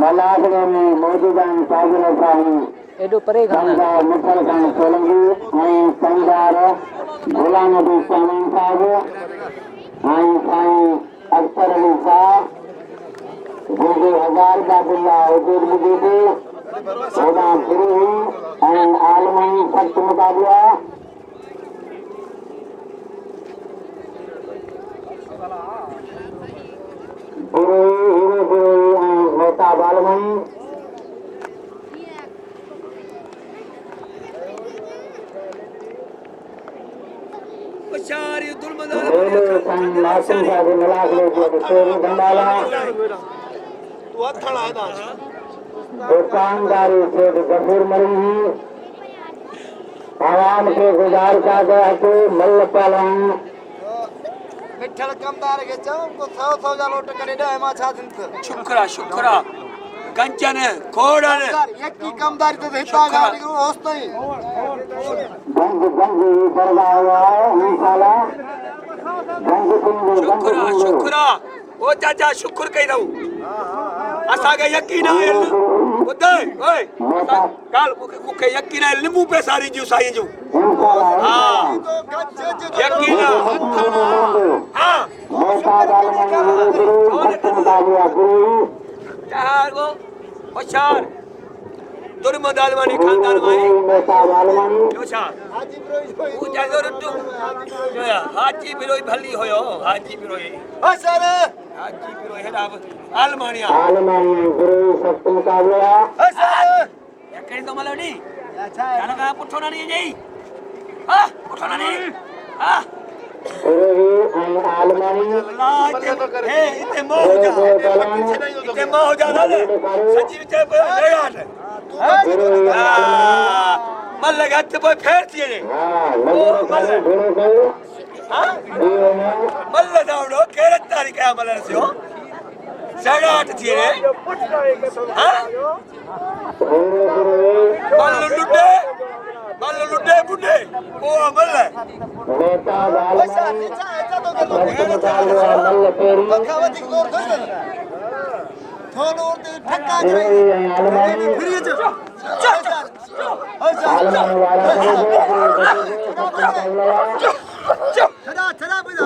मलागड़े में मौजूदा साजिल साईं एडो परे खाना मिठल खान सोलंकी ऐं संगार गुलाम नबी सामान साहब ऐं साईं अख्तर अली साहब जंहिंखे हज़ार बाबुल्ला हुजूर ॿुधी थी होॾां फिरी हुई ऐं आलमी सख़्त मुक़ाबिला बालमणी दुकानदारी से गफूर मरी आवाम के गुजारिश आहे मल पहलवान मिठल कमदार के चऊं को 100 जा लोट करे ॾह मां छा थिंत शुक्रा शुक्रा कंचन खोड़न यकी कमदार तो हिता गाड़ी को होस्तो ही गंज दरगाह है इंशाल्लाह शुक्रा शुक्रा ओ चाचा शुक्र कई रहू असा के यकीन है बुधे ओए काल मुके यकीन है लिंबू पे सारी जो साईं जो हां यकीन हां चार वो होशियार दुर्मद आलमानी खानदान में होशियार हाजी बिरोई वो जादो रटू जोया हाजी बिरोई भली होयो हाजी बिरोई ओ सर हाजी बिरोई हेडा आलमानिया गुरु सख्त मुकाबला ओ सर यकीन तो मलोडी अच्छा जाना का पुठो ना नहीं जई हां पुठो ना नहीं हां आलमानी हे इते मोह जा ना सच्ची विच रेगाट मल लगत पे फेर थी ने मल दावड़ो केरे तारीख है मल रसियो सगाट थी ने हां मल लुटे बुड्ढे ओ मल नेता आलमानी बखावती जोर थोड़ी थोड़ो और ते ठक्का करे फिर चल चला चला बजा